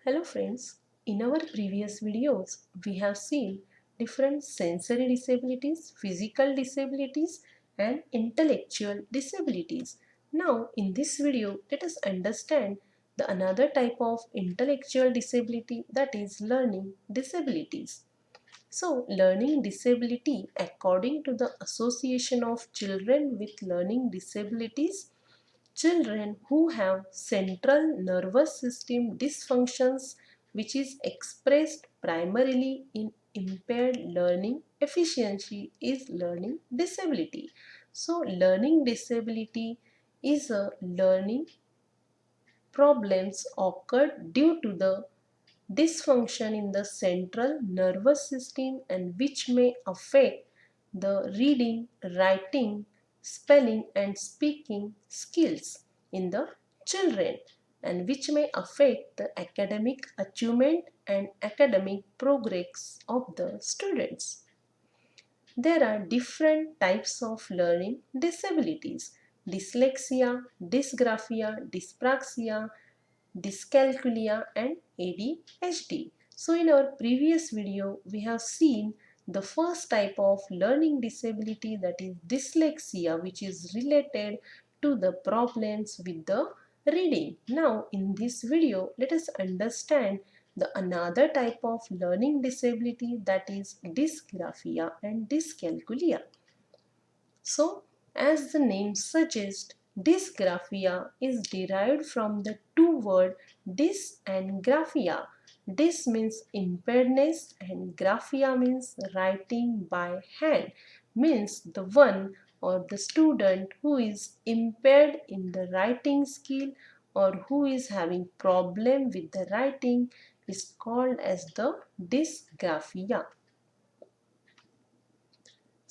Hello friends, in our previous videos we have seen different sensory disabilities, physical disabilities and intellectual disabilities. Now in this video let us understand the another type of intellectual disability, that is learning disabilities. So learning disability, according to the Association of Children with Learning Disabilities, children who have central nervous system dysfunctions, which is expressed primarily in impaired learning efficiency, is learning disability. So learning disability is a learning problems occurred due to the dysfunction in the central nervous system and which may affect the reading, writing, spelling and speaking skills in the children, and which may affect the academic achievement and academic progress of the students. There are different types of learning disabilities: dyslexia, dysgraphia, dyspraxia, dyscalculia and ADHD. So in our previous video we have seen the first type of learning disability, that is dyslexia, which is related to the problems with the reading. Now in this video let us understand the another type of learning disability, that is dysgraphia and dyscalculia. So, as the name suggests, dysgraphia is derived from the two words dys and graphia. Dys means impairedness and graphia means writing by hand, means the one or the student who is impaired in the writing skill or who is having problem with the writing is called as the dysgraphia.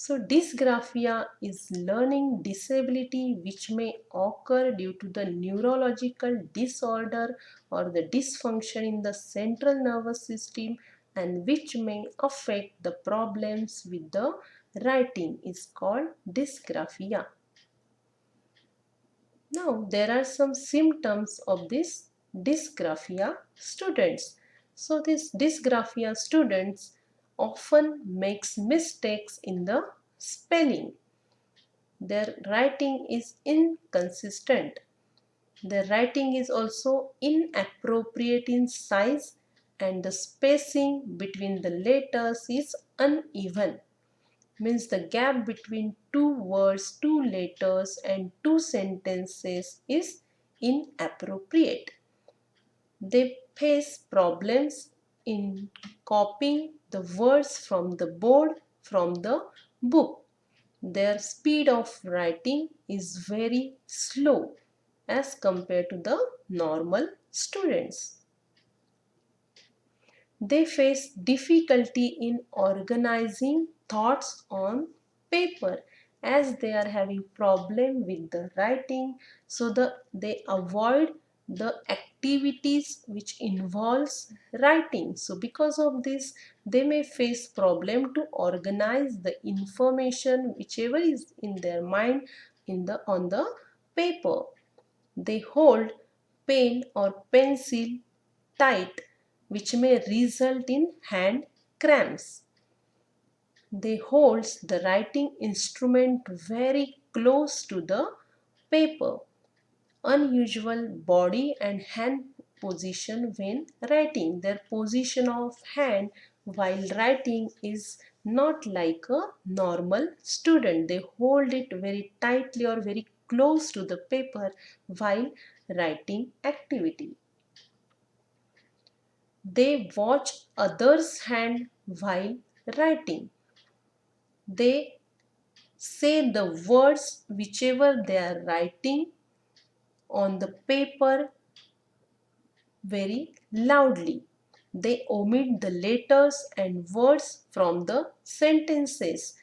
So dysgraphia is learning disability which may occur due to the neurological disorder or the dysfunction in the central nervous system and which may affect the problems with the writing is called dysgraphia. Now there are some symptoms of this dysgraphia students. So this dysgraphia students often makes mistakes in the spelling. Their writing is inconsistent. Their writing is also inappropriate in size and the spacing between the letters is uneven. Means the gap between two words, two letters and two sentences is inappropriate. They face problems in copying the words from the board, from the book. Their speed of writing is very slow as compared to the normal students. They face difficulty in organizing thoughts on paper as they are having problem with the writing, so they avoid the activities which involves writing. So because of this they may face problem to organize the information whichever is in their mind on the paper. They hold pen or pencil tight, which may result in hand cramps. They hold the writing instrument very close to the paper. Unusual body and hand position when writing. Their position of hand while writing is not like a normal student. They hold it very tightly or very close to the paper while writing activity. They watch others' hand while writing. They say the words whichever they are writing on the paper very loudly. They omit the letters and words from the sentences.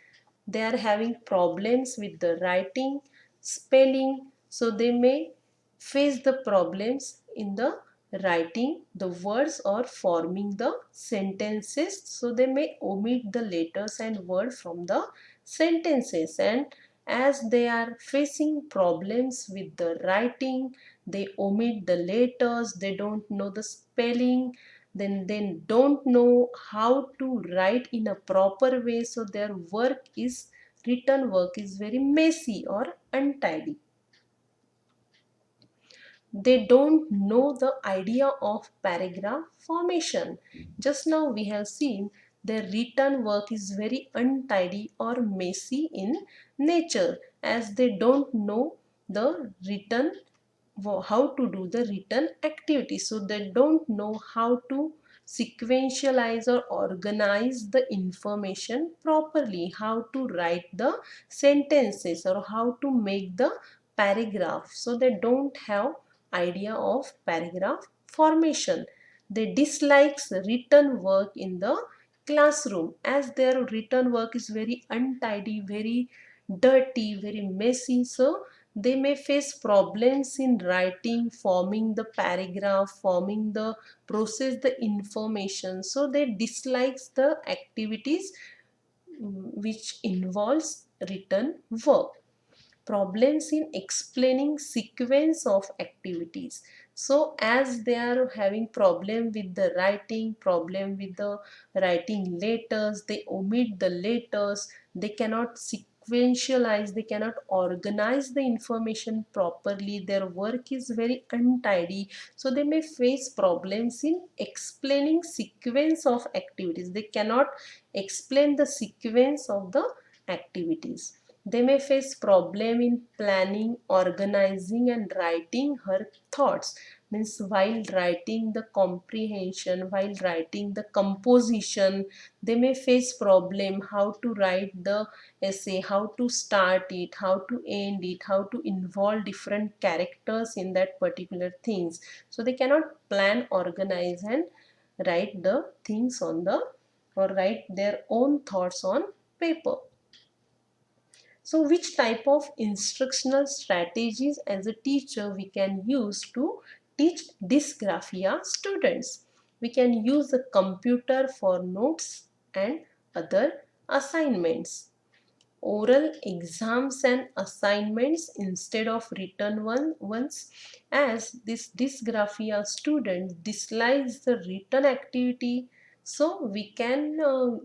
They are having problems with the writing, spelling, so they may face the problems in the writing the words or forming the sentences, so they may omit the letters and words from the sentences. And as they are facing problems with the writing, they omit the letters, they don't know the spelling, then they don't know how to write in a proper way, so their written work is very messy or untidy. They don't know the idea of paragraph formation. Just now we have seen their written work is very untidy or messy in nature, as they don't know the written how to do the written activity, so they don't know how to sequentialize or organize the information properly, how to write the sentences or how to make the paragraph, so they don't have idea of paragraph formation. They dislikes written work in the classroom, as their written work is very untidy, very dirty, very messy, so they may face problems in writing, forming the paragraph, forming the process the information, so they dislikes the activities which involves written work. Problems in explaining sequence of activities, so as they are having problem with the writing, problem with the writing letters, they omit the letters, they cannot sequentialize, they cannot organize the information properly, their work is very untidy, so they may face problems in explaining sequence of activities, they cannot explain the sequence of the activities. They may face problem in planning, organizing and writing her thoughts. Means while writing the comprehension, while writing the composition, they may face problem how to write the essay, how to start it, how to end it, how to involve different characters in that particular things. So they cannot plan, organize and write the things on the or write their own thoughts on paper. So which type of instructional strategies as a teacher we can use to teach dysgraphia students? We can use the computer for notes and other assignments. Oral exams and assignments instead of written ones, as this dysgraphia student dislikes the written activity, so we can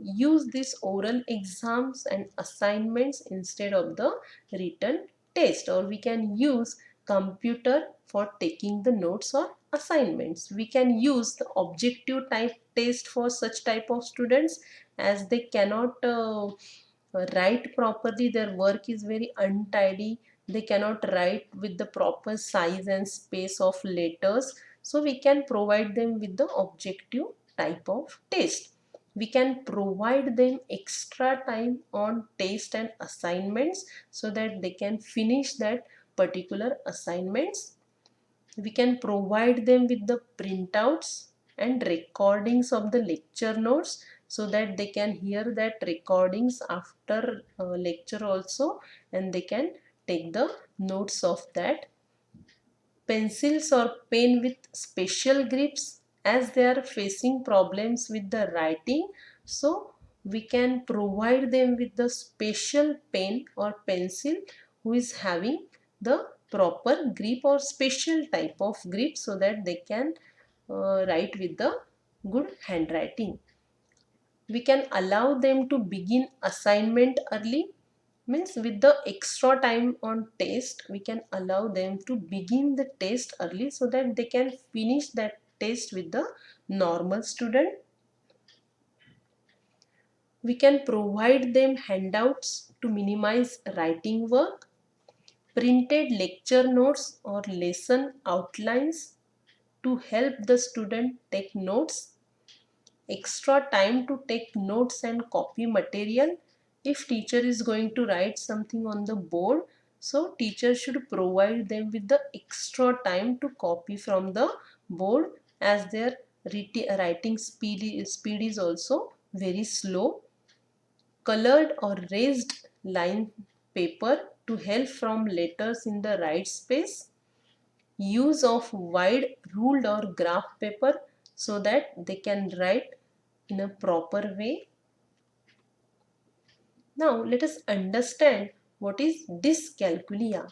use these oral exams and assignments instead of the written test, or we can use computer for taking the notes or assignments. We can use the objective type test for such type of students, as they cannot write properly, their work is very untidy, they cannot write with the proper size and space of letters, so we can provide them with the objective type of test. We can provide them extra time on test and assignments, so that they can finish that particular assignments. We can provide them with the printouts and recordings of the lecture notes, so that they can hear that recordings after lecture also, and they can take the notes of that. Pencils or pen with special grips, as they are facing problems with the writing, so we can provide them with the special pen or pencil who is having the proper grip or special type of grip, so that they can write with the good handwriting. We can allow them to begin assignment early, means with the extra time on test we can allow them to begin the test early, so that they can finish that test with the normal student. We can provide them handouts to minimize writing work, printed lecture notes or lesson outlines to help the student take notes, extra time to take notes and copy material. If teacher is going to write something on the board, so teacher should provide them with the extra time to copy from the board, as their writing speed is also very slow. Colored or raised line paper to help from letters in the right space. Use of wide ruled or graph paper, so that they can write in a proper way. Now let us understand what is dyscalculia.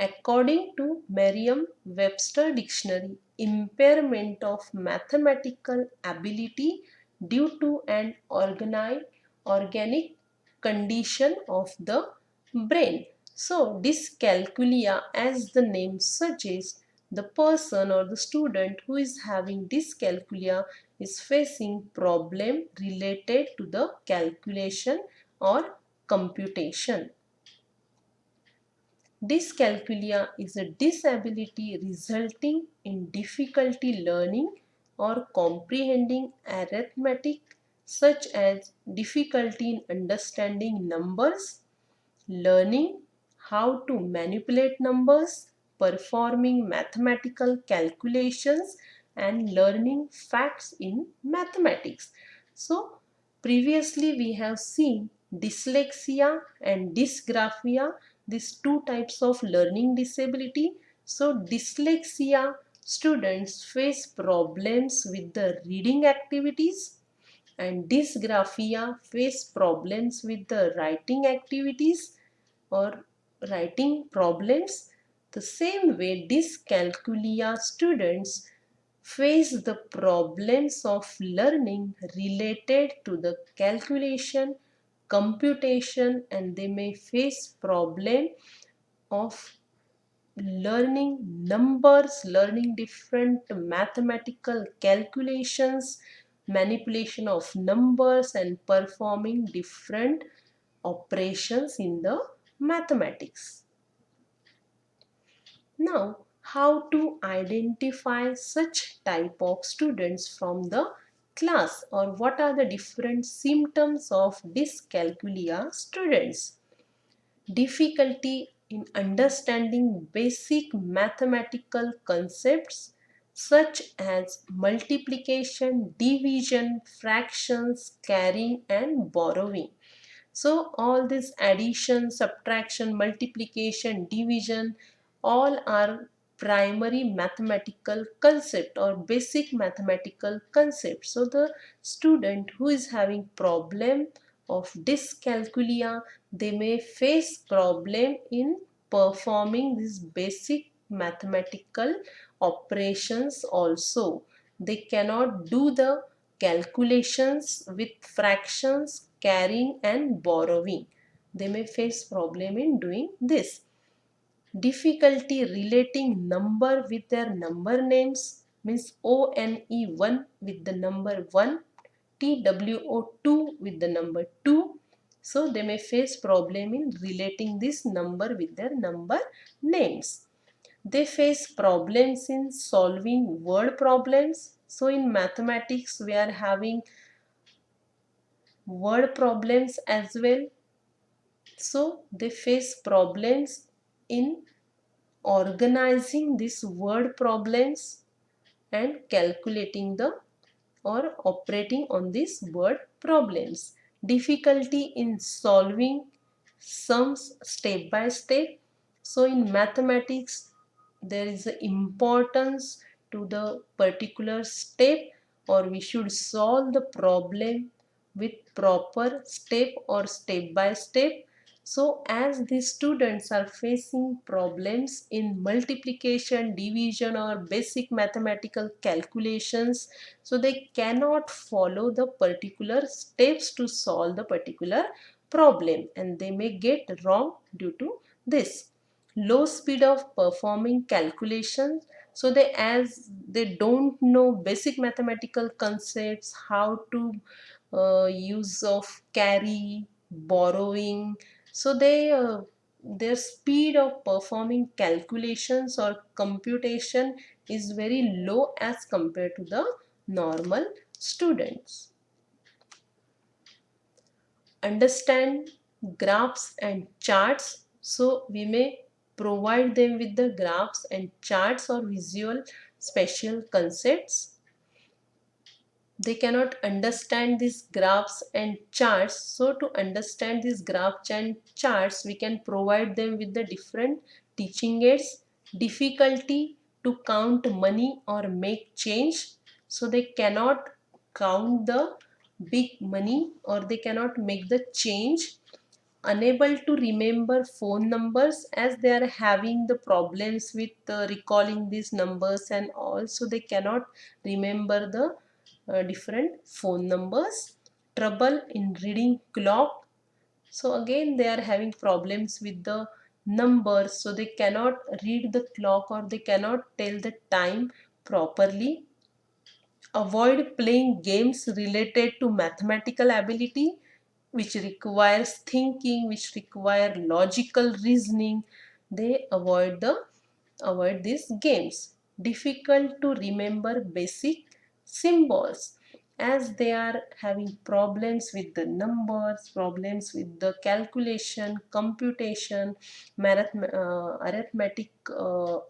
According to Merriam-Webster Dictionary, impairment of mathematical ability due to an organic condition of the brain. So, dyscalculia, as the name suggests, the person or the student who is having dyscalculia is facing problem related to the calculation or computation. Dyscalculia is a disability resulting in difficulty learning or comprehending arithmetic, such as difficulty in understanding numbers, learning how to manipulate numbers, performing mathematical calculations, and learning facts in mathematics. So, previously we have seen dyslexia and dysgraphia, these two types of learning disability. So, dyslexia students face problems with the reading activities, and dysgraphia face problems with the writing activities or writing problems. The same way, dyscalculia students face the problems of learning related to the calculation, computation, and they may face problem of learning numbers, learning different mathematical calculations, manipulation of numbers, and performing different operations in the mathematics. Now, how to identify such type of students from the class, or what are the different symptoms of dyscalculia students? Difficulty in understanding basic mathematical concepts such as multiplication, division, fractions, carrying, and borrowing. So all this addition, subtraction, multiplication, division, all are primary mathematical concept or basic mathematical concept. So the student who is having problem of dyscalculia, they may face problem in performing these basic mathematical operations also. They cannot do the calculations with fractions, carrying, and borrowing. They may face problem in doing this. Difficulty relating number with their number names means ONE1 with the number 1, TWO2 with the number 2. So they may face problem in relating this number with their number names. They face problems in solving word problems. So in mathematics we are having word problems as well. So they face problems in organizing these word problems and calculating the or operating on these word problems. Difficulty in solving sums step by step. So in mathematics there is an importance to the particular step, or we should solve the problem with proper step or step by step. So as these students are facing problems in multiplication, division, or basic mathematical calculations, so they cannot follow the particular steps to solve the particular problem, and they may get wrong due to this. Low speed of performing calculations, so they, as they don't know basic mathematical concepts, how to use of carry, borrowing, so their speed of performing calculations or computation is very low as compared to the normal students. Understand graphs and charts, so we may provide them with the graphs and charts or visual spatial concepts. They cannot understand these graphs and charts, so to understand these graphs and charts we can provide them with the different teaching aids. Difficulty to count money or make change, so they cannot count the big money or they cannot make the change. unable to remember phone numbers as they are having the problems with recalling these numbers, and also they cannot remember the different phone numbers. Trouble in reading clock, so again they are having problems with the numbers, so they cannot read the clock or they cannot tell the time properly. Avoid playing games related to mathematical ability, which requires thinking, which require logical reasoning. They avoid these games. Difficult to remember basic symbols, as they are having problems with the numbers, problems with the calculation, computation, arithmetic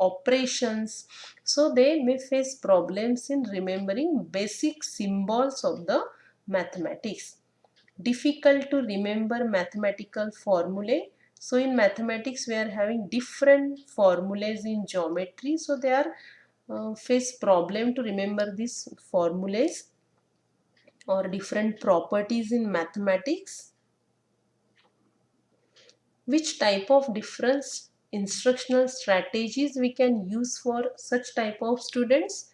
operations. So they may face problems in remembering basic symbols of the mathematics. Difficult to remember mathematical formulae. So in mathematics we are having different formulas in geometry, so they are face problem to remember these formulas or different properties in mathematics. Which type of different instructional strategies we can use for such type of students?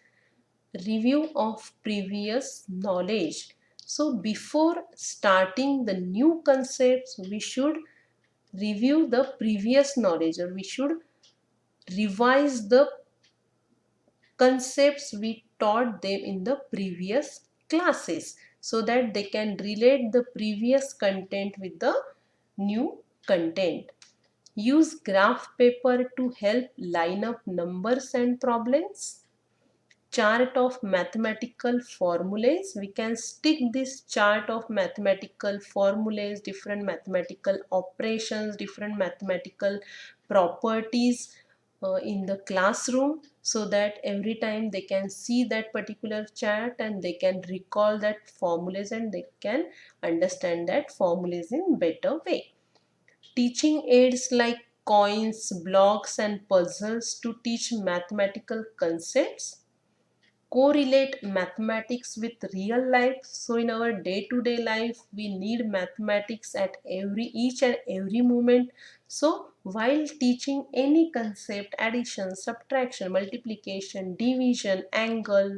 Review of previous knowledge. So before starting the new concepts, we should review the previous knowledge, or we should revise the concepts we taught them in the previous classes, so that they can relate the previous content with the new content. Use graph paper to help line up numbers and problems. Chart of mathematical formulas. We can stick this chart of mathematical formulas, different mathematical operations, different mathematical properties in the classroom, so that every time they can see that particular chart and they can recall that formulas and they can understand that formulas in better way. Teaching aids like coins, blocks and puzzles to teach mathematical concepts. Correlate mathematics with real life. So in our day-to-day life we need mathematics at each and every moment. So while teaching any concept, addition, subtraction, multiplication, division, angle,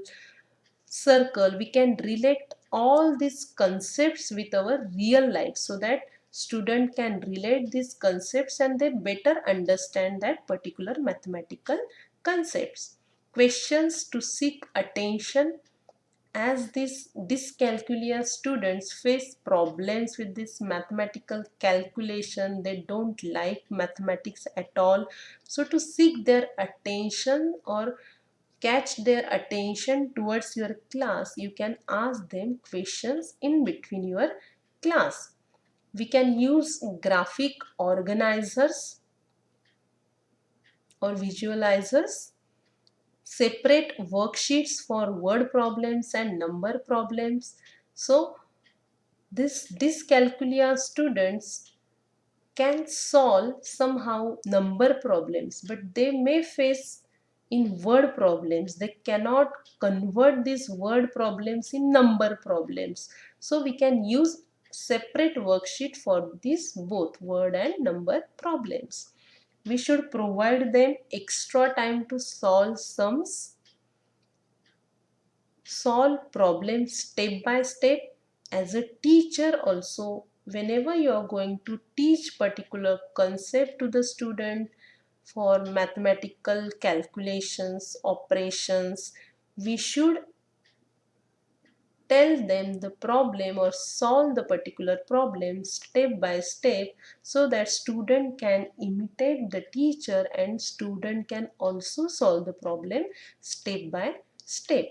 circle, we can relate all these concepts with our real life, so that student can relate these concepts and they better understand that particular mathematical concepts. Questions to seek attention, as these dyscalculia students face problems with this mathematical calculation. They don't like mathematics at all, so to seek their attention or catch their attention towards your class, you can ask them questions in between your class. We can use graphic organizers or visualizers. Separate worksheets for word problems and number problems. So this dyscalculia students can solve somehow number problems, but they may face in word problems. They cannot convert these word problems in number problems. So we can use separate worksheet for these both word and number problems. We should provide them extra time to solve sums, solve problems step by step. As a teacher also, whenever you are going to teach particular concept to the student for mathematical calculations, operations, we should tell them the problem or solve the particular problem step by step, so that student can imitate the teacher and student can also solve the problem step by step.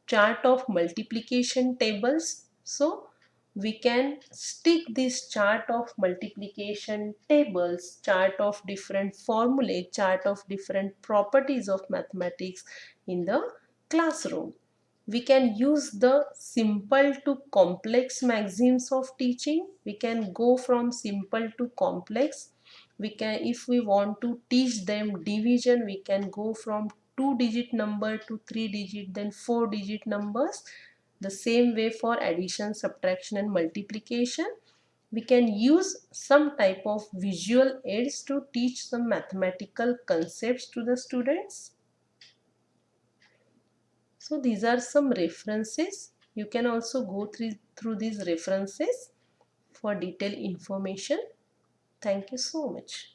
Chart of multiplication tables. So we can stick this chart of multiplication tables, chart of different formulae, chart of different properties of mathematics in the classroom. We can use the simple to complex maxims of teaching. We can go from simple to complex. We can, if we want to teach them division, we can go from 2-digit number to 3-digit, then 4-digit numbers. The same way for addition, subtraction and multiplication. we can use some type of visual aids to teach some mathematical concepts to the students. So these are some references. You can also go through these references for detailed information. Thank you so much.